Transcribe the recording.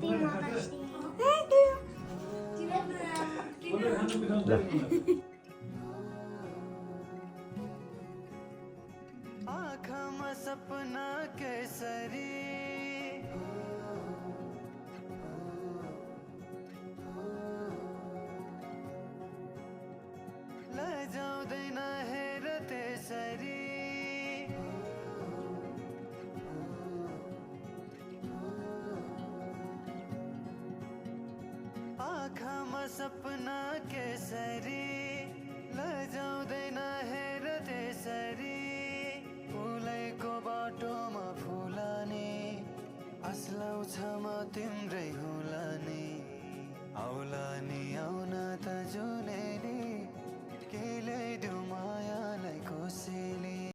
ती मागाशी. आँखा में सपना केसरी ले जाओ देना हेरते सरी आँखा में सपना केसरी